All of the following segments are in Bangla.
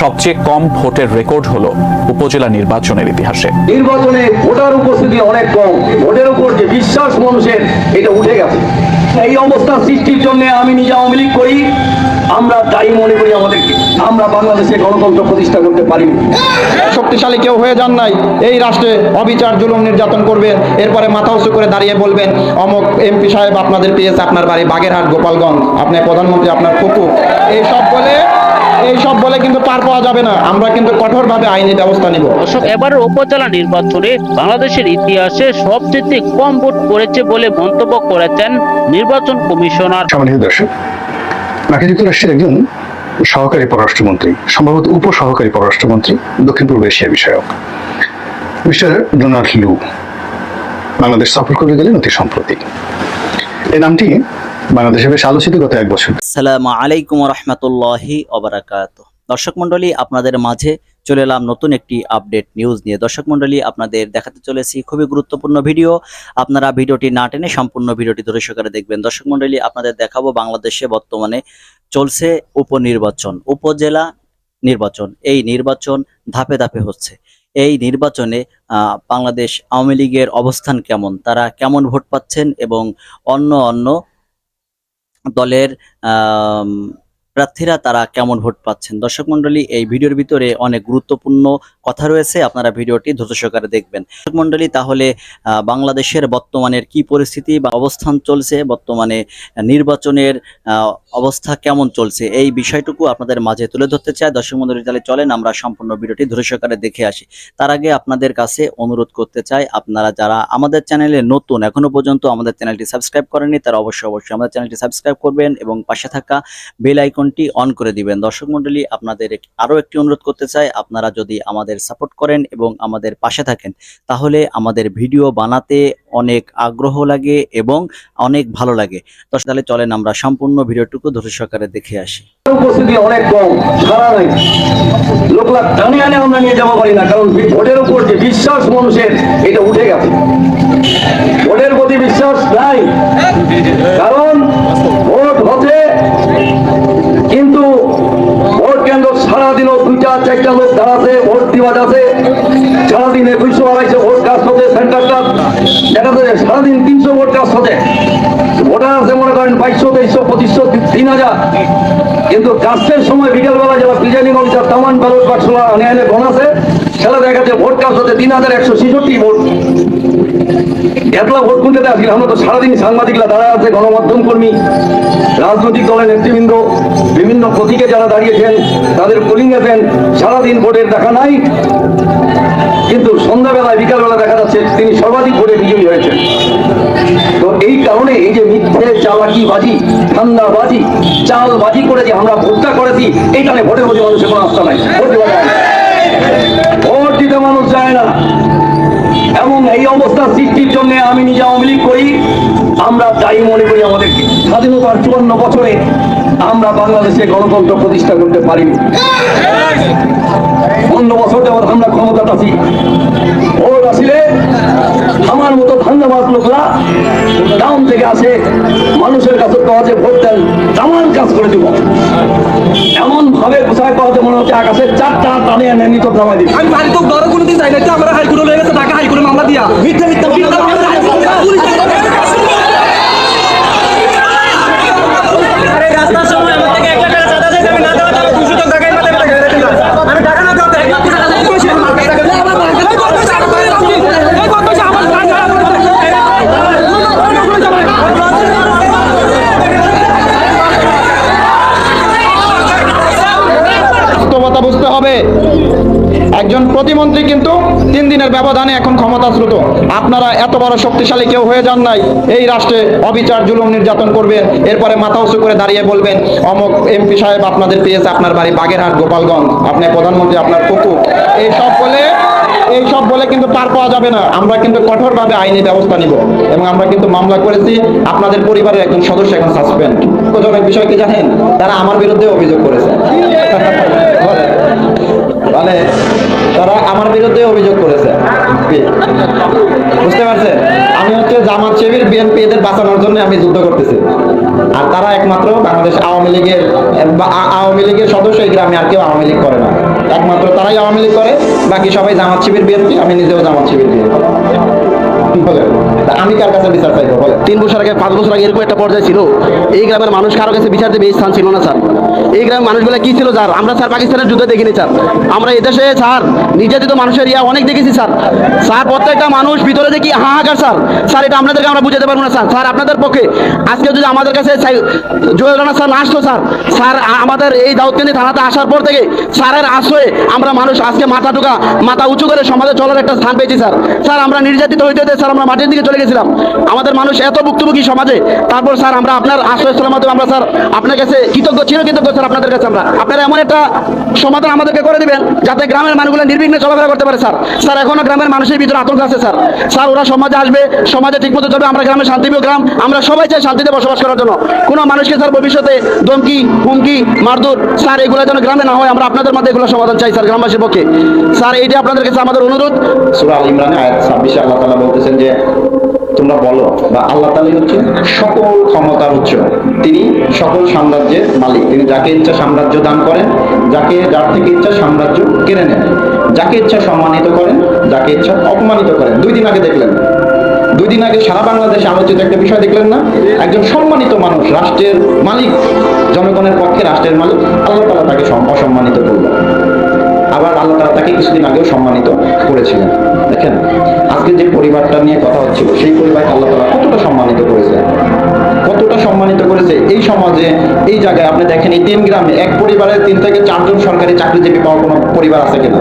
সবচেয়ে কম ভোটের রেকর্ড হলো উপজেলা নির্বাচনের ইতিহাসে। নির্বাচনে ভোটার উপস্থিতি অনেক কম, ভোটের উপর যে বিশ্বাস মানুষের এটা উঠে গেছে। এই অবস্থা সৃষ্টির জন্য আমি নিজে আওয়ামী লীগ করি, আমরা তাই মনে করি আমাদেরকে আমরা বাংলাদেশে গণতন্ত্র প্রতিষ্ঠা করতে পারিনি। শক্তিশালী কেউ হয়ে যান নাই, এই রাষ্ট্রে অবিচার জুলুম নির্যাতন করবেন, এরপরে মাথা উঁচু করে দাঁড়িয়ে বলবেন অমুক এমপি সাহেব আপনাদের পেয়েছে আপনার বাড়ি বাগেরহাট গোপালগঞ্জ, আপনি প্রধানমন্ত্রী আপনার কুকুর, এইসব বলে কিন্তু পার পাওয়া যাবে না। আমরা কিন্তু কঠোরভাবে আইনি ব্যবস্থা নিব। এবারের উপজেলা নির্বাচনে বাংলাদেশের ইতিহাসে সবচেয়ে কম ভোট পড়েছে বলে মন্তব্য করেছেন নির্বাচন কমিশনার। সম্মানিত দর্শক, মার্কিন যুক্তরাষ্ট্রের একজন সহকারী পররাষ্ট্রমন্ত্রী, সম্ভবত উপসহকারী পররাষ্ট্রমন্ত্রী, দক্ষিণ পূর্ব এশিয়া বিষয়ক মিস্টার ডোনাল্ড লু বাংলাদেশ সফর করে গেলেন অতি সম্প্রতি। এই নামটি বাংলাদেশে বেশ আলোচিত গত এক বছর। আসসালামু আলাইকুম রাহমাতুল্লাহি ওয়া বারাকাতুহু। দর্শক মণ্ডলী, আপনাদের মাঝে চলে এলাম নতুন একটি আপডেট নিউজ নিয়ে। দর্শক মণ্ডলী, আপনাদের দেখাতে চলেছি খুবই গুরুত্বপূর্ণ ভিডিও। আপনারা ভিডিওটি না টেনে সম্পূর্ণ ভিডিওটি ধৈর্য সহকারে দেখবেন। দর্শক মণ্ডলী, আপনাদের দেখাবো বাংলাদেশে বর্তমানে চলছে উপনির্বাচন, উপজেলা নির্বাচন। এই নির্বাচন ধাপে ধাপে হচ্ছে। এই নির্বাচনে বাংলাদেশ আওয়ামী লীগের অবস্থান কেমন, তারা কেমন ভোট পাচ্ছেন এবং অন্য দলের প্রার্থীরা তারা কেমন ভোট পাচ্ছেন। দর্শক মণ্ডলী, এই ভিডিওর ভিতরে অনেক গুরুত্বপূর্ণ কথা রয়েছে, আপনারা ভিডিওটি ধৈর্য সহকারে দেখবেন। দর্শক মণ্ডলী, তাহলে বাংলাদেশের বর্তমানের কি পরিস্থিতি বা অবস্থান চলছে, বর্তমানে নির্বাচনের অবস্থা কেমন চলছে, এই বিষয়টুকু আপনাদের মাঝে তুলে ধরতে চাই। দর্শক মণ্ডলী, তাহলে চলেন আমরা সম্পূর্ণ ভিডিওটি ধৈর্য সহকারে দেখে আসি। তার আগে আপনাদের কাছে অনুরোধ করতে চাই, আপনারা যারা আমাদের চ্যানেলে নতুন, এখনো পর্যন্ত আমাদের চ্যানেলটি সাবস্ক্রাইব করেননি, তারা অবশ্যই আমাদের চ্যানেলটি সাবস্ক্রাইব করবেন এবং পাশে থাকা বেল আইকনটি অন করে দিবেন। দর্শক মণ্ডলী, আপনাদের আরো একটি অনুরোধ করতে চাই, আপনারা যদি আমাদের সাপোর্ট করেন এবং আমাদের পাশে থাকেন, তাহলে আমাদের ভিডিও বানাতে অনেক আগ্রহ লাগে এবং অনেক ভালো লাগে। তাহলে চলেন আমরা সম্পূর্ণ ভিডিওটুকু ধৈর্য সহকারে দেখে আসি। উপস্থিতি অনেক কম, সারা নাই, লোকলা টানে আনে আমরা নিয়ে যাওয়া পারি না, কারণ ভোটের উপর যে বিশ্বাস মানুষের এটা উঠে গেছে। ভোটের প্রতি বিশ্বাস নাই, কারণ ভোট হচ্ছে কিন্তু ভোট কেন্দ্র সারাদিনও 2-4টা লোক দাঁড়াচ্ছে, ভোট দিওয়া যাচ্ছে। সারাদিন 200-250 ভোট কাজ হচ্ছে, সেন্টারটা দেখা যাচ্ছে সারাদিন 300 ভোট কাজ হচ্ছে। ভোটার আছে মনে করেন 2200, 2300, 2500, 3000, কিন্তু কাজের সময় বিকেলবেলা যারা প্রিজাইডিং অফিসার তামান ব্যালট বাক্স এনে গণাছে, সেটা দেখা যাচ্ছে ভোট কাজ হচ্ছে 3166 ভোট। এতলা ভোট গুনতে আসি আমরা তো সারাদিন সাংবাদিকরা দাঁড়া আছে, গণমাধ্যম কর্মী, রাজনৈতিক দলের নেতৃবৃন্দ, বিভিন্ন প্রতীকে যারা দাঁড়িয়েছেন তাদের পোলিং এজেন্ট, সারাদিন ভোটের দেখা নাই, কিন্তু সন্ধ্যাবেলায় বিকালবেলা দেখা যাচ্ছে তিনি সর্বাধিক ভোটে বিজয়ী হয়েছেন। তো এই কারণে এই যে মিথ্যে চালাকি বাজি, ধান্দাবাজি, চালবাজি করে যে আমরা ভোটটা করেছি, এইখানে ভোটের প্রতি মানুষের কোনো আস্থা নাই, ভোট দিতে মানুষ যায় না। এবং এই অবস্থা সৃষ্টির জন্য আমি নিজে আওয়ামী লীগ করি, আমরা তাই মনে করি আমাদেরকে স্বাধীনতার 54 বছরে আমরা বাংলাদেশে গণতন্ত্র প্রতিষ্ঠা করতে পারিনি। 15 বছর যাবৎ আমরা ক্ষমতা আছি, ভোট আসলে আমার মতো ধান্দাবাজ লোকরা টাউন থেকে আসে, মানুষের কাছে কাজে ভোট দেন, তেমন কাজ করে দিব, এমন ভাবে ঘোষায় পাওয়াতে মনে হচ্ছে আকাশের 4টা টানে এনে নিত নামাই দিই। আমি বাড়ি তো বড় কোনোদিন যাই না, আমরা হাইকোর্টে লেগে গেছে, ঢাকা হাইকোর্টে মামলা দিয়া মিথ্যা রাস্তার সময় আমার থেকে 1 লাখ টাকা চাঁদা চাইছে, আমি না দেওয়া তাহলে 200 টাকা আমি টাকা না দেওয়া 1 লাখ টাকা বুঝতে হবে। একজন প্রতিমন্ত্রী কিন্তু 3 দিনের ব্যবধানে এখন ক্ষমতাচ্যুত। আপনারা এত বড় শক্তিশালী কেউ হয়ে যান নাই, এই রাষ্ট্রে অবিচার জুলুম নির্যাতন করবেন, এরপরে মাথা উঁচু করে দাঁড়িয়ে বলবেন অমুক এমপি সাহেব আপনাদের পেয়েছে আপনার বাড়ি বাগেরহাট গোপালগঞ্জ, আপনি প্রধানমন্ত্রী আপনার কুকুর, এইসব বলে কিন্তু পার পাওয়া যাবে না। আমরা কিন্তু কঠোরভাবে আইনি ব্যবস্থা নিব এবং আমরা কিন্তু মামলা করেছি। আপনাদের পরিবারের একজন সদস্য এখন সাসপেন্ড। দুঃখজনক বিষয় কি জানেন, তারা আমার বিরুদ্ধে অভিযোগ করেছে। মানে তারা আমার বিরুদ্ধে অভিযোগ করেছে, বুঝতে পারছেন? আমি হচ্ছে জামাত শিবির বিএনপি এদের বাঁচানোর জন্য আমি যুদ্ধ করতেছি, আর তারা একমাত্র বাংলাদেশ আওয়ামী লীগের সদস্য। এই গ্রামে আর কেউ আওয়ামী লীগ করে না। একমাত্র তারাই আওয়ামী লীগ করে, বাকি সবাই জামাত শিবির বিএনপি, আমি নিজেও জামাত শিবির বিএনপি। বলেন, তা আমি কার কাছে বিচার চাইবো বলেন? 3 বছর আগে 5 বছর আগে এরকম একটা পর্যায়ে ছিল, এই গ্রামের মানুষ কারো কাছে বিচার দেবে এই স্থান ছিল না স্যার। এই গ্রামের মানুষগুলো কি ছিল স্যার? আমরা স্যার পাকিস্তানের যুদ্ধ দেখিনি স্যার, আমরা এদেশে স্যার নির্যাতিত মানুষের অনেক দেখেছি স্যার। স্যার প্রত্যেকটা মানুষ ভিতরে যে কি হাহাকার স্যার, স্যার এটা আপনাদেরকে আমরা বুঝাতে পারবো না স্যার। স্যার আপনাদের পক্ষে আজকে যদি আমাদের কাছে জোয়েল রানা স্যার না আসতো স্যার, স্যার আমাদের এই দাউদকান্দি থানাতে আসার পর থেকে স্যারের আশ্রয়ে আমরা মানুষ আজকে মাথা উঁচু করে সমাজে চলার একটা স্থান পেয়েছি স্যার। স্যার আমরা নির্যাতিত হইতে হইতে স্যার আমরা মাটির দিকে চলে গেছিলাম, আমাদের মানুষ এত ভুক্তভোগী সমাজে, তারপর স্যার আমরা আপনার আশ্রয়স্থলের মাধ্যমে আমরা স্যার আপনার কাছে কৃতজ্ঞ স্যার আপনাদের কাছে। আপনারা এমন একটা সমাধান আমাদেরকে করে দিবেন যাতে গ্রামের মানুষগুলো নির্বিঘ্নে চলাফেরা করতে পারে স্যার। স্যার এখনো গ্রামের মানুষের ভিতরে আতঙ্ক আছে স্যার। স্যার ওরা সমাজে আসবে, সমাজে ঠিকমতো চলবে, আমরা গ্রামে শান্তিপ্রিয় গ্রাম, আমরা সবাই চাই শান্তিতে বসবাস করার জন্য। কোনো মানুষকে স্যার ভবিষ্যতে ধমকি হুমকি মারধর স্যার এগুলো যেন গ্রামে না হয়, আমরা আপনাদের মধ্যে এগুলো সমাধান চাই স্যার গ্রামবাসীর পক্ষে। স্যার এইটা আপনাদের কাছে আমাদের অনুরোধ। সূরা আল ইমরানে আয়াত 26 আল্লাহ তাআলা বলতেছেন যে তোমরা বলো, বা আল্লাহ তাআলাই হচ্ছে সকল ক্ষমতার উৎস, তিনি সকল সাম্রাজ্যের মালিক, তিনি যাকে ইচ্ছা সাম্রাজ্য দান করেন, যার থেকে ইচ্ছা সাম্রাজ্য কেড়ে নেন, যাকে ইচ্ছা সম্মানিত করেন, যাকে ইচ্ছা অপমানিত করেন। 2 দিন আগে সারা বাংলাদেশে আলোচিত একটা বিষয় দেখলেন না? একজন সম্মানিত মানুষ, রাষ্ট্রের মালিক, জনগণের পক্ষে রাষ্ট্রের মালিক, আল্লাহ তাআলা তাকে অসম্মানিত করলেন। আবার আল্লাহ তাআলা তাকে কিছুদিন আগেও সম্মানিত করেছিলেন। দেখেন আজকে যে পরিবারটা নিয়ে কথা হচ্ছিল, সেই পরিবারকে আল্লাহ তাআলা কতটা সম্মানিত করেছে এই সমাজে, এই জায়গায়। আপনি দেখেন এই 3 গ্রামে এক পরিবারের 3 থেকে 4 জন সরকারি চাকরিজীবী পাওয়া কোনো পরিবার আছে কিনা?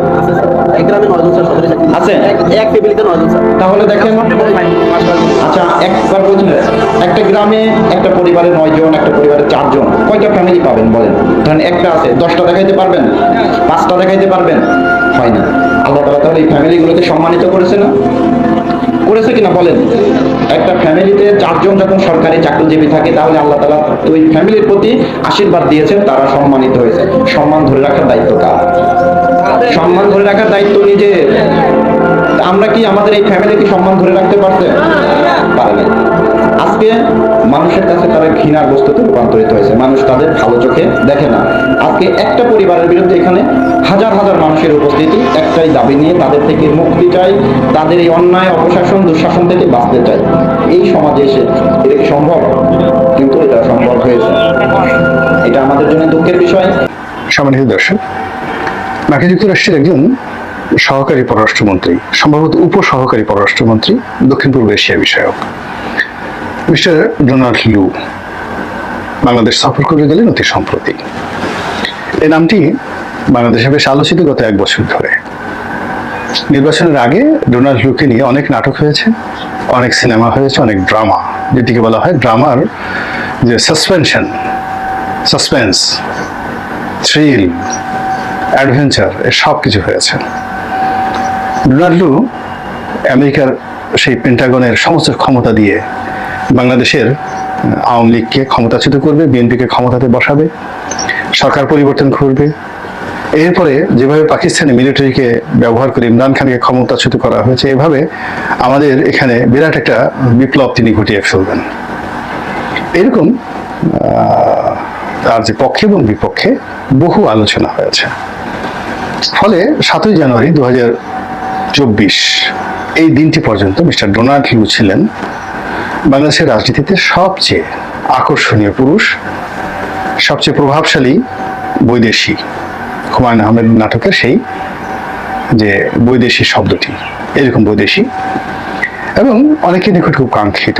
এক গ্রামে 9 জন স্যার সরকারি চাকরি আছে, এক ফ্যামিলিতে 9 জন স্যার। তাহলে দেখেন, আচ্ছা একবার বলছেন একটা গ্রামে একটা পরিবারে 9 জন, একটা পরিবারে 4 জন, কয়টা ফ্যামিলি পাবেন বলেন? ধরেন একটা আছে, 10টা দেখাইতে পারবেন? 5টা দেখাইতে পারবেন? হয় না। আল্লাহ তাআলা তাহলে এই ফ্যামিলিগুলোকে সম্মানিত করেছে না? করেছে কিনা বলেন? একটা ফ্যামিলিতে 4 জন যখন সরকারি চাকরিজীবী থাকে, তাহলে আল্লাহ তাআলা ওই ফ্যামিলির প্রতি আশীর্বাদ দিয়েছেন, তারা সম্মানিত হয়েছে। সম্মান ধরে রাখার দায়িত্ব কার? সম্মান ধরে রাখার দায়িত্ব নিজে। আমরা কি আমাদের এই ফ্যামিলিকে সম্মান ধরে রাখতে পারছে? পারে না। আজকে মানুষের কাছে তারা ঘৃণার বস্তুতে রূপান্তরিত হয়েছে, মানুষ তাদের ভালো চোখে দেখে না। আজকে একটা পরিবারের বিরুদ্ধে এখানে হাজার হাজার মানুষের উপস্থিতি, একটাই দাবি নিয়ে, তাদের থেকে মুক্তি চাই, তাদের এই অন্যায় অপশাসন দুঃশাসন থেকে বাঁচতে চাই। এই সমাজে এসে এটা কি সম্ভব? কিন্তু এটা সম্ভব হয়েছে, এটা আমাদের জন্য দুঃখের বিষয়। সম্মানিত দর্শক, মার্কিন যুক্তরাষ্ট্রের একজন সহকারী পররাষ্ট্রমন্ত্রী, সম্ভবত উপসহকারী পররাষ্ট্রমন্ত্রী, দক্ষিণ পূর্ব এশিয়া বিষয়ক মিস্টার ডোনাল্ড লু বাংলাদেশ সফর করে গেলেন অতি সম্প্রতি। এই নামটি বাংলাদেশে বেশ আলোচিত গত 1 বছর ধরে। নির্বাচনের আগে ডোনাল্ড লুকে নিয়ে অনেক নাটক হয়েছে, অনেক সিনেমা হয়েছে, অনেক ড্রামা, যেটিকে বলা হয় ড্রামার যে সাসপেন্স, থ্রিল, অ্যাডভেঞ্চার, সব কিছু হয়েছে। ডোনাল্ড লু আমেরিকার সেই পেন্টাগনের সমস্ত ক্ষমতা দিয়ে বাংলাদেশের আওয়ামী লীগকে ক্ষমতাচ্যুত করবে, বিএনপিকে ক্ষমতাতে বসাবে, সরকার পরিবর্তন করবে। এরপরে যেভাবে পাকিস্তানি মিলিটারিকে ব্যবহার করে ইমরান খানকে ক্ষমতাচ্যুত করা হয়েছে, এভাবে আমাদের এখানে বিরাট একটা বিপ্লব তিনি ঘটিয়ে ফেলবেন। এরকম তার যে পক্ষে এবং বিপক্ষে বহু আলোচনা হয়েছে। ফলে 7ই জানুয়ারি 2024 এই দিনটি পর্যন্ত মিস্টার ডোনাল্ড লু ছিলেন বাংলাদেশের রাজনীতিতে সবচেয়ে আকর্ষণীয় পুরুষ, সবচেয়ে প্রভাবশালী বৈদেশিক। হুমায়ুন আহমেদ নাটকের সেই যে বৈদেশিক শব্দটি, এরকম বৈদেশিক, এবং অনেকের নিকট খুব কাঙ্ক্ষিত,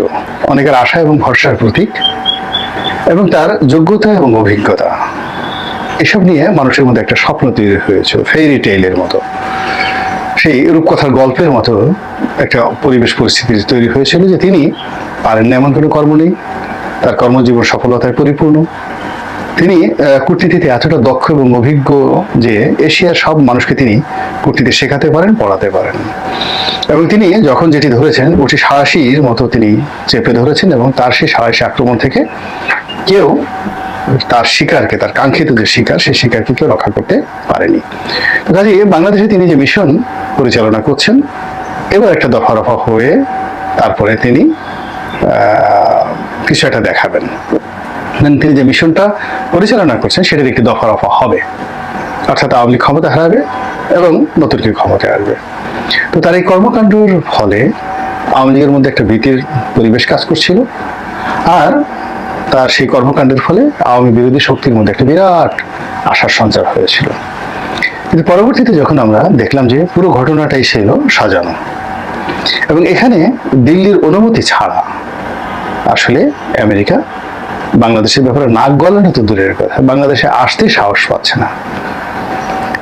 অনেকের আশা এবং ভরসার প্রতীক, এবং তার যোগ্যতা এবং অভিজ্ঞতা এসব নিয়ে মানুষের মধ্যে একটা স্বপ্ন তৈরি হয়েছে, ফেরি টেইলের মতো, সেই রূপকথার গল্পের মতো একটা পরিবেশ পরিস্থিতি তৈরি হয়েছিল যে তিনি পারেন না এমন কোনো কর্ম নেই, তার কর্মজীবন সফলতায় পরিপূর্ণ। তিনি কূটনীতিতে এতটা দক্ষ এবং অভিজ্ঞ যে এশিয়ার সব মানুষকে তিনি কূটনীতি শেখাতে পারেন, পড়াতে পারেন। এবং তিনি যখন যেটি ধরেছেন ওটি সাহসীর মতো তিনি চেপে ধরেছেন, এবং তার সেই সাহসী আক্রমণ থেকে কেউ তার শিকারকে, তার কাঙ্ক্ষিত যে শিকার, সেই শিকারকে কেউ রক্ষা করতে পারেনি। কাজে বাংলাদেশে তিনি যে মিশন পরিচালনা করছেন, এবার একটা দফা রফা হয়ে তারপরে তিনি কিছু একটা দেখাবেন। তিনি যে মিশনটা পরিচালনা করছেন সেটার একটি দফা রফা হবে, অর্থাৎ আওয়ামী লীগ ক্ষমতা হারাবে এবং নতুন কেউ ক্ষমতায় আসবে। তো তার এই কর্মকাণ্ডের ফলে আওয়ামী লীগের মধ্যে একটা ভীতির পরিবেশ কাজ করছিল, আর তার সেই কর্মকাণ্ডের ফলে আওয়ামী বিরোধী শক্তির মধ্যে একটা বিরাট আশার সঞ্চার হয়েছিল। কিন্তু পরবর্তীতে যখন আমরা দেখলাম যে পুরো ঘটনাটাই ছিল সাজানো, এবং এখানে দিল্লির অনুমতি ছাড়া আসলে আমেরিকা বাংলাদেশের ব্যাপারে নাক গলানো তো দূরের কথা, বাংলাদেশে আসতে সাহস পাচ্ছে না।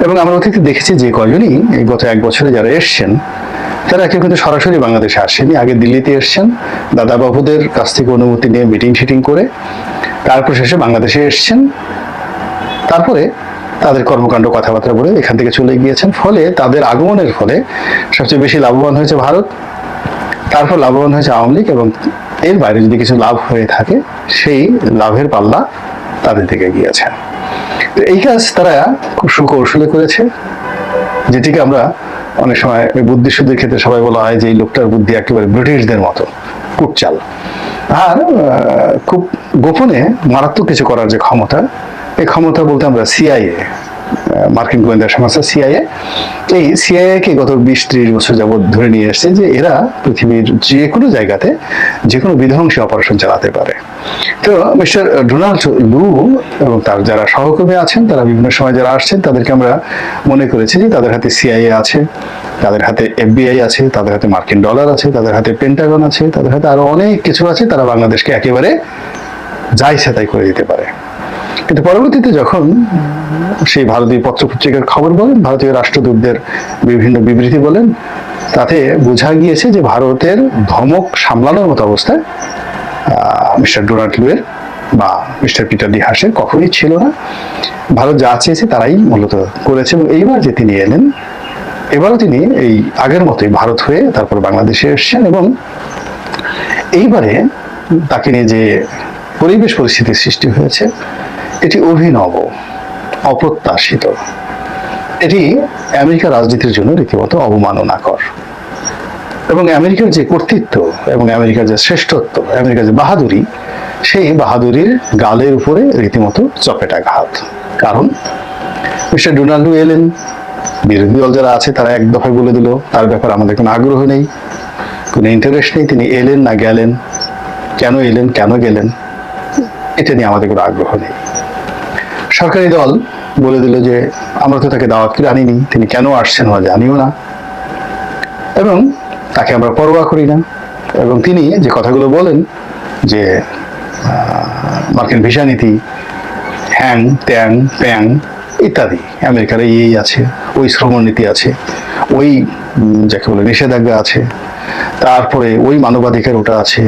এবং আমরা অতীতে দেখেছি যে কয়জনই এই গত 1 বছরে যারা এসছেন তারা কেউ কিন্তু সরাসরি বাংলাদেশে আসেনি, আগে দিল্লিতে এসছেন, দাদা বাবুদের কাছ থেকে অনুমতি নিয়ে মিটিং শিটিং করে তারপর শেষে বাংলাদেশে এসছেন, তারপরে তাদের কর্মকাণ্ড কথাবার্তা বলে এখান থেকে চলে গিয়েছেন। ফলে তাদের আগমনের ফলে সবচেয়ে বেশি লাভবান হয়েছে ভারত, তারপর লাভবান হয়েছে আওয়ামী লীগ, এবং এর বাইরে যদি কিছু লাভ হয়ে থাকে সেই লাভের পাল্লা তাদের দিকে গিয়েছে। তো এই কাজ তারা খুব সুকৌশলে করেছে, যেটিকে আমরা অনেক সময় বুদ্ধিশুদ্ধির ক্ষেত্রে সবাই বলা হয় যে এই লোকটার বুদ্ধি একেবারে ব্রিটিশদের মতো কুটচাল। আর খুব গোপনে মারাত্মক কিছু করার যে ক্ষমতা, এই ক্ষমতা বলতে আমরা সিআইএ, মার্কিন গোয়েন্দা সংস্থা সিআইএ, এই সিআইএ-কে গত 20-30 বছর যাবৎ ধরে নিয়ে এসছে যে এরা পৃথিবীর যে কোনো জায়গাতে যে কোনো বিধ্বংসী অপারেশন চালাতে পারে। তো মিস্টার ডোনাল্ড লু এবং তার যারা সহকর্মী আছেন, তারা বিভিন্ন সময় যারা আসছেন তাদেরকে আমরা মনে করেছি যে তাদের হাতে সিআইএ আছে, তাদের হাতে এফবিআই আছে, তাদের হাতে মার্কিন ডলার আছে, তাদের হাতে পেন্টাগন আছে, তাদের হাতে আরো অনেক কিছু আছে, তারা বাংলাদেশকে একেবারে যা ইচ্ছা তাই করে দিতে পারে। কিন্তু পরবর্তীতে যখন সেই ভারতীয় পত্রপত্রিকার খবর বলেন, ভারতীয় রাষ্ট্রদূতদের বিভিন্ন বিবৃতি বলেন, তাতে বোঝা গিয়েছে যে ভারতের ধমক সামলানোর মতো অবস্থায় মিস্টার ডোনাল্ড লুয়ের বা মিস্টার পিটার ডি হাসের কখনোই ছিল না। ভারত যা চেয়েছে তারাই মূলত করেছে, এবং এইবার যে তিনি এলেন, এবারও তিনি এই আগের মতোই ভারত হয়ে তারপর বাংলাদেশে এসেছেন, এবং এইবারে তাকে নিয়ে যে পরিবেশ পরিস্থিতির সৃষ্টি হয়েছে এটি অভিনব, অপ্রত্যাশিত, এটি আমেরিকার রাজনীতির জন্য রীতিমতো অবমাননাকর। এবং আমেরিকার যে কর্তৃত্ব এবং আমেরিকার যে শ্রেষ্ঠত্ব, আমেরিকার যে বাহাদুরি, সেই বাহাদুরির গালের উপরে রীতিমতো চপেটাঘাত। কারণ মিস্টার ডোনাল্ড এলেন, বিরোধী দল যারা আছে তারা এক দফায় বলে দিল তার ব্যাপারে আমাদের কোনো আগ্রহ নেই, কোনো ইন্টারেস্ট নেই, তিনি এলেন না গেলেন, কেন এলেন কেন গেলেন এটা নিয়ে আমাদের কোনো আগ্রহ নেই। সরকারি দল বলে দিল যে আমরা তো তাকে দাওয়াত করে আনিনি, তিনি কেন আসছেন আমরা জানিও না, এবং তাকে আমরা পরোয়া করি না। এবং তিনি যে কথাগুলো বলেন যে মার্কিন ভিসা নীতি, হ্যাং ত্যাং প্যাং ইত্যাদি, আমেরিকার এই আছে, ওই শ্রমণ নীতি আছে, ওই যাকে বলে নিষেধাজ্ঞা আছে, তারপরে ওই মানবাধিকার ওটা আছে,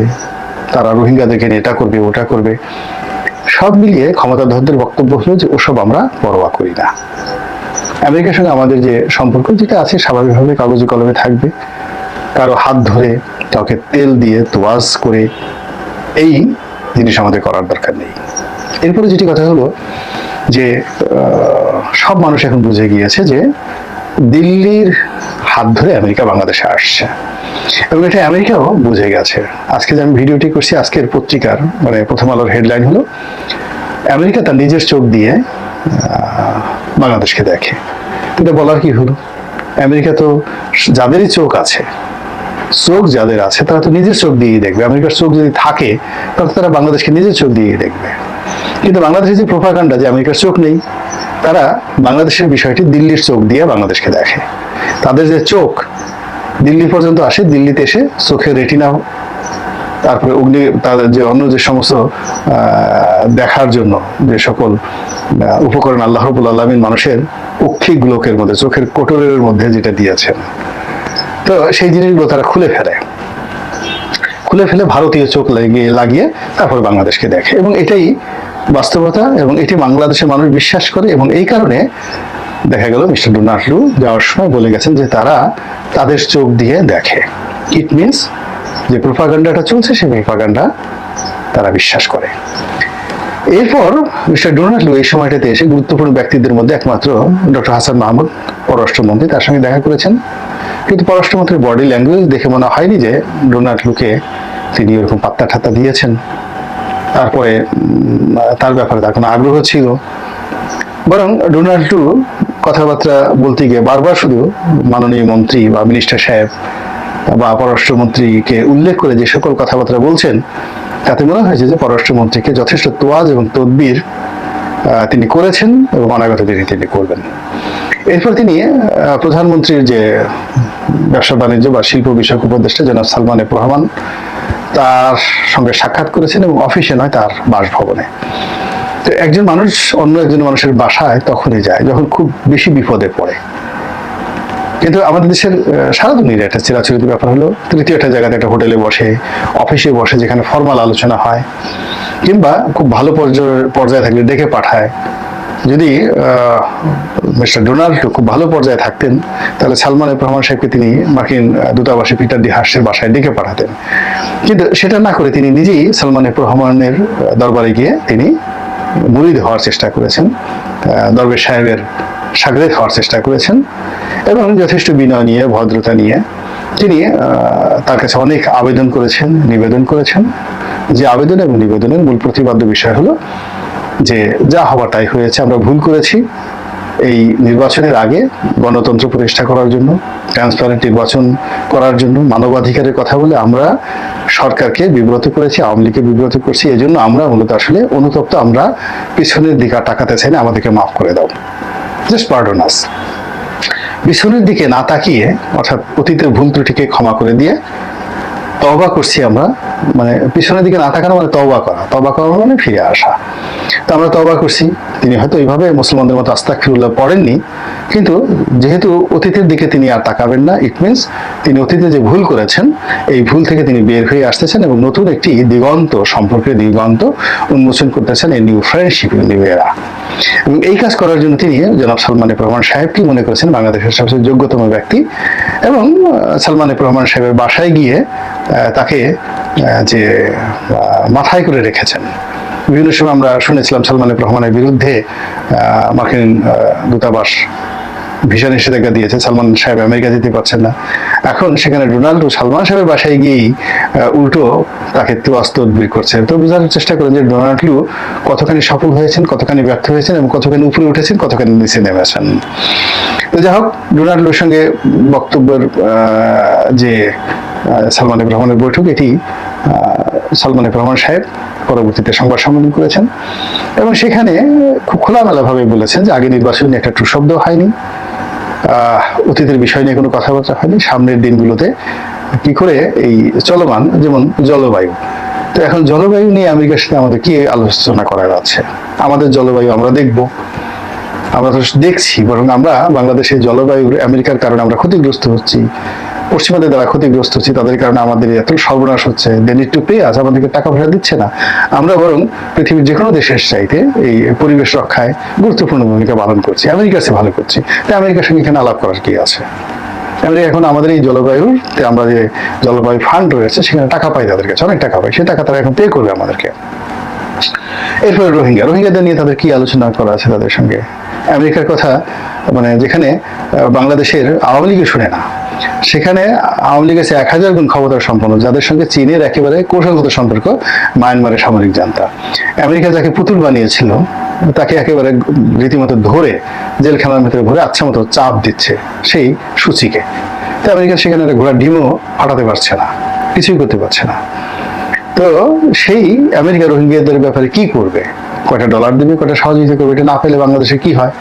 তারা রোহিঙ্গাদেরকে এটা করবে ওটা করবে, সব মিলিয়ে ক্ষমতাধরদের বক্তব্য হলো যে ওসব আমরা পরোয়া করি না। আমেরিকার সঙ্গে আমাদের যে সম্পর্ক যেটা আছে স্বাভাবিকভাবে কাগজে কলমে থাকবে, কারো হাত ধরে কাউকে তেল দিয়ে তোয়াজ করে এই জিনিস আমাদের করার দরকার নেই। এরপরে যেটি কথা হলো যে সব মানুষ এখন বুঝে গিয়েছে যে দিল্লির হাত ধরে আমেরিকা বাংলাদেশে আসছে, এবং এটা আমেরিকাও বুঝে গেছে। আজকে যে আমি ভিডিওটি করছি, আজকের পত্রিকার মানে প্রথম আলোর হেডলাইন হলো আমেরিকা তার নিজের চোখ দিয়ে বাংলাদেশকে দেখে। এটা বলার কি হলো, আমেরিকা তো যাদেরই চোখ আছে, চোখ যাদের আছে তারা তো নিজের চোখ দিয়েই দেখবে। আমেরিকার চোখ যদি থাকে তাহলে তারা বাংলাদেশকে নিজের চোখ দিয়েই দেখবে। কিন্তু বাংলাদেশের যে প্রোপাগান্ডা যে আমেরিকার চোখ নেই, তারা বাংলাদেশের বিষয়টি দিল্লির চোখ দিয়ে বাংলাদেশকে দেখে। তাদের যে চোখ দিল্লি পর্যন্ত আসে, দিল্লিতে এসে চোখের রেটিনা, তারপরে অগ্নি, তাদের যে অন্য যে সমস্ত দেখার জন্য যে সকল উপকরণ আল্লাহ রাব্বুল আলামিন মানুষের অক্ষিক লোকের মধ্যে, চোখের কোটরের মধ্যে যেটা দিয়েছেন, তো সেই জিনিসগুলো তারা খুলে ফেলে ভারতীয় চোখ লাগিয়ে তারপর বাংলাদেশকে দেখে, এবং এটাই বাস্তবতা, এবং এটি বাংলাদেশের মানুষ বিশ্বাস করে। এবং এই কারণে দেখা গেল মিস্টার ডোনাল্ড লু যাওয়ার সময় বলে গেছেন যে তারা তাদের চোখ দিয়ে দেখে। ইট মিনস যে প্রোপাগান্ডাটা চলছে সেই প্রোপাগান্ডা তারা বিশ্বাস করে। এরপর মিস্টার ডোনাল্ড লু এই সময়টাতে এসে গুরুত্বপূর্ণ ব্যক্তিদের মধ্যে একমাত্র ডক্টর হাসান মাহমুদ পররাষ্ট্রমন্ত্রী, তার সঙ্গে দেখা করেছেন। কিন্তু পররাষ্ট্রমন্ত্রীর বডি ল্যাঙ্গুয়েজ দেখে মনে হয়নি যে ডোনাল্ড লুকে তিনি ওরকম পাত্তা ঠাত্তা দিয়েছেন, তারপরে তার ব্যাপারে তার কোনো আগ্রহ ছিল। বরং ডোনাল্ড ট্রু কথাবার্তা বলতে গিয়ে বারবার শুধু মাননীয় মন্ত্রী বা মিনিস্টার সাহেব বা পররাষ্ট্রমন্ত্রীকে উল্লেখ করে যে সকল কথাবার্তা বলছেন, তাতে মনে হয়েছে যে পররাষ্ট্রমন্ত্রীকে যথেষ্ট তোয়াজ এবং তদবির তিনি করেছেন এবং অনাগত দিনে তিনি করবেন। এরপর তিনি প্রধানমন্ত্রীর যে ব্যবসা বাণিজ্য বা শিল্প বিষয়ক উপদেষ্টা জনাব সালমান এফ রহমান, তার সঙ্গে সাক্ষাৎ করেছেন এবং অফিসে নয়, তার বাসভবনে। তো একজন মানুষ অন্য একজন মানুষের বাসায় তখনই যায় যখন খুব বেশি বিপদে পড়ে। কিন্তু আমাদের দেশের সারা দুনিয়ার একটা চিরাচরিত ব্যাপার হলো তৃতীয় একটা জায়গাতে, একটা হোটেলে বসে, অফিসে বসে, যেখানে ফর্মাল আলোচনা হয় কিংবা খুব ভালো পর্যায়ে থাকলে ডেকে পাঠায়। যদি মিস্টার ডোনাল্ড খুব ভালো পর্যায়ে থাকতেন তাহলে সালমান এফ রহমান সাহেবকে তিনি মার্কিন দূতাবাসে পিটার ডি হার্সের বাসায় ডেকে পাঠাতেন। কিন্তু সেটা না করে তিনি নিজেই সালমান এফ রহমানের দরবারে গিয়ে তিনি মুরিদ হওয়ার চেষ্টা করেছেন, দরবেশ সাহেবের সাগরেদ হওয়ার চেষ্টা করেছেন এবং যথেষ্ট বিনয় নিয়ে, ভদ্রতা নিয়ে তিনি তার কাছে অনেক আবেদন করেছেন, নিবেদন করেছেন। যে আবেদন এবং নিবেদনের মূল প্রতিপাদ্য বিষয় হলো যে যা হওয়ার তাই হয়েছে, আমরা ভুল করেছি। এই নির্বাচনের আগে গণতন্ত্র প্রতিষ্ঠা করার জন্য, ট্রান্সপারেন্ট নির্বাচন করার জন্য, মানবাধিকারের কথা বলে আমরা সরকারকে বিব্রত করেছি, আওয়ামী লীগকে বিব্রত করছি। এই জন্য আমরা মূলত আসলে অনুতপ্ত, আমরা পিছনের দিকে তাকাতে চাই না, আমাদেরকে মাফ করে দাও, জাস্ট পার্ডন আস। পিছনের দিকে না তাকিয়ে, অর্থাৎ অতীতের ভুল ত্রুটিকে ক্ষমা করে দিয়ে তওবা করছি আমরা, মানে পিছনের দিকে না তাকানো মানে তওবা করা, তওবা করা মানে ফিরে আসা। তো আমরা তওবা করছি। তিনি হয়তো এইভাবে মুসলমানদের মতো আস্তাগফিরুল্লাহ পড়েননি, কিন্তু যেহেতু অতীতের দিকে তিনি আর তাকাবেন না, ইট মিনস তিনি অতীতে যে ভুল করেছেন এই ভুল থেকে তিনি বের হয়ে আসতেছেন এবং নতুন একটি দিগন্ত, সম্পর্কের দিগন্ত উন্মোচন করতেছেন, এই নিউ ফ্রেন্ডশিপ, নিউ এরা। এবং এই কাজ করার জন্য তিনি জনাব সালমান এফ রহমান সাহেবকে মনে করেছেন বাংলাদেশের সবচেয়ে যোগ্যতম ব্যক্তি এবং সালমান এফ রহমান সাহেবের বাসায় গিয়ে তাকে যে মাথায় করে রেখেছেন। বিভিন্ন সময় আমরা শুনেছিলাম সালমান এফ রহমানের বিরুদ্ধে মার্কিন দূতাবাস ভিসা নিষেধাজ্ঞা দিয়েছে, সালমান সাহেব আমেরিকা যেতে পারছেন না। এখন সেখানে ডোনাল্ড সালমান সাহেবের বাসায় গিয়েই উল্টো তাকে তদবির করছে। তো বোঝার চেষ্টা করেন যে ডোনাল্ড কতখানি সফল হয়েছেন, কতখানি ব্যর্থ হয়েছেন এবং কতখানি উপরে উঠেছেন, কতখানি নিচে নেমেছেন। তো যাই হোক, ডোনাল্ডোর সঙ্গে বক্তব্যের যে সালমান এফ রহমানের বৈঠক, এটি সালমান এফ রহমান সাহেব পরবর্তীতে সংবাদ সম্মেলন করেছেন এবং সেখানে খুব খোলামেলা ভাবে বলেছেন যে আগে নির্বাচন নিয়ে একটা ট্রু শব্দ হয়নি, অতীতের বিষয় নিয়ে কোনো কথাবার্তা হয়নি, সামনের দিনগুলোতে কি করে এই চলমান, যেমন জলবায়ু। তো এখন জলবায়ু নিয়ে আমেরিকার সাথে আমাদের কি আলোচনা করা যাচ্ছে? আমাদের জলবায়ু আমরা দেখবো, আমরা তো দেখছি, বরং আমরা বাংলাদেশের জলবায়ু আমেরিকার কারণে আমরা ক্ষতিগ্রস্ত হচ্ছি, পশ্চিমাদের দ্বারা ক্ষতিগ্রস্ত হচ্ছি, তাদের কারণে আমাদের এত সর্বনাশ হচ্ছে। They need to pay us, আমাদেরকে টাকা পয়সা দিচ্ছে না। আমরা বরং পৃথিবীর যে কোনো দেশের চাইতে এই পরিবেশ রক্ষায় গুরুত্বপূর্ণ ভূমিকা পালন করছি, আমেরিকার চেয়ে ভালো করছি। তাই আমেরিকার সঙ্গে এখানে আলাপ করার কি আছে? আমেরিকা এখন আমাদের এই জলবায়ুতে আমরা যে জলবায়ু ফান্ড রয়েছে সেখানে টাকা পাই, তাদের কাছে অনেক টাকা পাই, সে টাকা তারা এখন পে করবে আমাদেরকে। এরপরে রোহিঙ্গাদের নিয়ে তাদের কি আলোচনা করা আছে তাদের সঙ্গে? আমেরিকার কথা, মানে যেখানে বাংলাদেশের আওয়ামী লীগের শুনে না, সেখানে আওয়ামী লীগের 1000 গুণ ক্ষমতা সম্পন্ন, যাদের সঙ্গে চীনের একেবারে কৌশলগত সম্পর্ক, মায়ানমারের সামরিক জান্তা। আমেরিকা যাকে পুতুল বানিয়েছিল তাকে একেবারে রীতিমতো ধরে জেলখানার ভেতরে ভরে আচ্ছা মতো চাপ দিচ্ছে সেই সূচিকে। তো আমেরিকা সেখানে একটা ঘোড়ার ডিমও ফাটাতে পারছে না, কিছুই করতে পারছে না। তো সেই আমেরিকা রোহিঙ্গাদের ব্যাপারে কি করবে? কয়টা ডলার দেবে, কয়টা সহযোগিতা করবে? এটা না পেলে বাংলাদেশে কি হয়?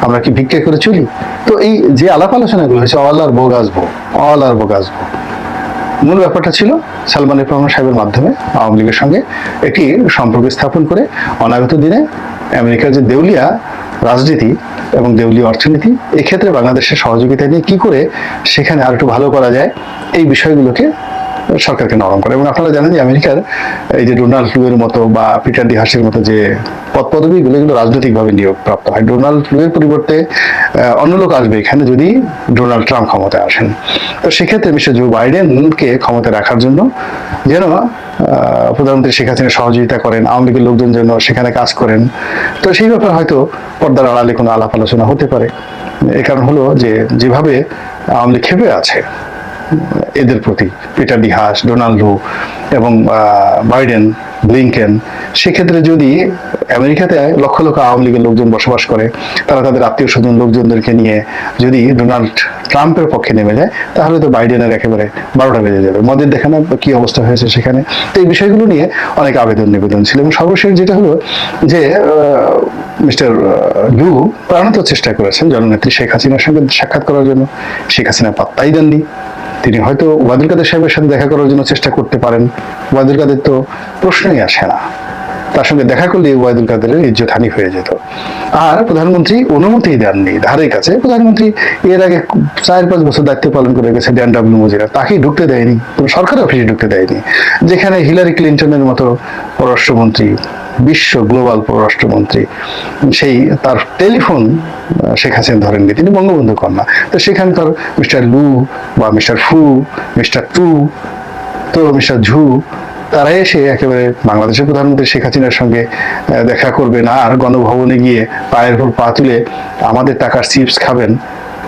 আমরা কি ভিক্ষা করে চলি? তো এই যে আলাপ আলোচনাগুলো হয়েছে, অল আর বোগ আসবো। মূল ব্যাপারটা ছিল সালমান এফ রহমান সাহেবের মাধ্যমে আওয়ামী লীগের সঙ্গে একটি সম্পর্ক স্থাপন করে অনাগত দিনে আমেরিকার যে দেউলিয়া রাজনীতি এবং দেউলিয়া অর্থনীতি, এক্ষেত্রে বাংলাদেশের সহযোগিতা নিয়ে কি করে সেখানে আর একটু ভালো করা যায়, এই বিষয়গুলোকে সরকারকে নরম করে। এবং আপনারা জানেন যে আমেরিকার এই যে ডোনাল্ড ট্রুয়ের মতো বা পিটার ডি হার্সের মতো যে পদ পদবীগুলো, এগুলো রাজনৈতিকভাবে নিয়োগ প্রাপ্ত হয়। ডোনাল্ড ট্রুয়ের পরিবর্তে অন্য লোক আসবে এখানে যদি ডোনাল্ড ট্রাম্প ক্ষমতায় আসেন। তো সেক্ষেত্রে মিস্টার জো বাইডেনকে ক্ষমতায় রাখার জন্য যেন প্রধানমন্ত্রী শেখ হাসিনা সহযোগিতা করেন, আওয়ামী লীগের লোকজন যেন সেখানে কাজ করেন, তো সেই ব্যাপারে হয়তো পর্দার আড়ালে কোনো আলাপ আলোচনা হতে পারে। এ কারণ হলো যে যেভাবে আওয়ামী লীগ খেপে আছে, এদের প্রতি, পিটার ডি হাস, ডোনাল্ড লু এবং বাইডেন, ব্লিংকেন, সেক্ষেত্রে যদি আমেরিকাতে লক্ষ লক্ষ আওয়ামী লীগের লোকজন বসবাস করে, তারা তাদের আত্মীয় স্বজন লোকজনদেরকে নিয়ে যদি ডোনাল্ড ট্রাম্পের পক্ষে নেমে যায়, তাহলে তো বাইডেনের একেবারে 12টা বেজে যাবে। মদের দেখানো কি অবস্থা হয়েছে সেখানে। তো এই বিষয়গুলো নিয়ে অনেক আবেদন নিবেদন ছিল, এবং সর্বশেষ যেটা হলো যে মিস্টার লু প্রাণত চেষ্টা করেছেন জননেত্রী শেখ হাসিনার সঙ্গে সাক্ষাৎ করার জন্য। শেখ হাসিনা পাত্তাই দেননি। তিনি হয়তো ওবায়দুল কাদের সাহেবের সাথে দেখা করার জন্য চেষ্টা করতে পারেন, ওবায়দুল কাদের তো প্রশ্নই আসে না, তার সঙ্গে দেখা করলে ওবায়দুল কাদেরের ইজ্জত হানি হয়ে যেত। আর প্রধানমন্ত্রী অনুমতি দেননি ধারে কাছে। প্রধানমন্ত্রী এর আগে 4-5 বছর দায়িত্ব পালন করে গেছে ড্যান ডাব্লিউ মজিরা, তাকেই ঢুকতে দেয়নি, সরকার অফিসে ঢুকতে দেয়নি, যেখানে হিলারি ক্লিন্টনের মতো পররাষ্ট্রমন্ত্রী, বিশ্ব গ্লোবাল পররাষ্ট্রমন্ত্রী, সেই তার টেলিফোন শেখ হাসিনা ধরেননি, তিনি বঙ্গবন্ধু কন্যা। তো সেখানকার মিস্টার লু বা মিস্টার ফু, মিস্টার টু, তো মিস্টার ঝু, তারা এসে একেবারে বাংলাদেশের প্রধানমন্ত্রী শেখ হাসিনার সঙ্গে দেখা করবেন আর গণভবনে গিয়ে পায়ের উপর পা তুলে আমাদের টাকার চিপস খাবেন,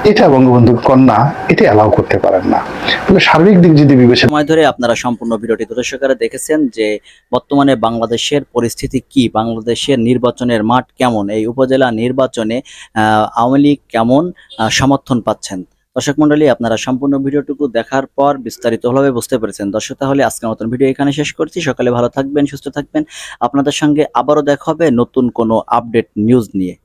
এটা বঙ্গবন্ধুর কন্যা এটা অ্যালাউ করতে পারেন না। তবে সার্বিক দিক যদি বিবেচনা সময় ধরে আপনারা সম্পূর্ণ ভিডিওটি দর্শকেরা দেখেছেন যে বর্তমানে বাংলাদেশের পরিস্থিতি কি, বাংলাদেশের নির্বাচনের মাঠ কেমন, এই উপজেলা নির্বাচনে আওয়ামী লীগ কেমন সমর্থন পাচ্ছেন। দর্শক মন্ডলী, আপনারা সম্পূর্ণ ভিডিওটুকু দেখার পর বিস্তারিতভাবে বুঝতে পেরেছেন। দর্শক, তাহলে আজকের মতন ভিডিও এখানে শেষ করছি। সকালে ভালো থাকবেন, সুস্থ থাকবেন। আপনাদের সঙ্গে আবারও দেখা হবে নতুন কোনো আপডেট নিউজ নিয়ে।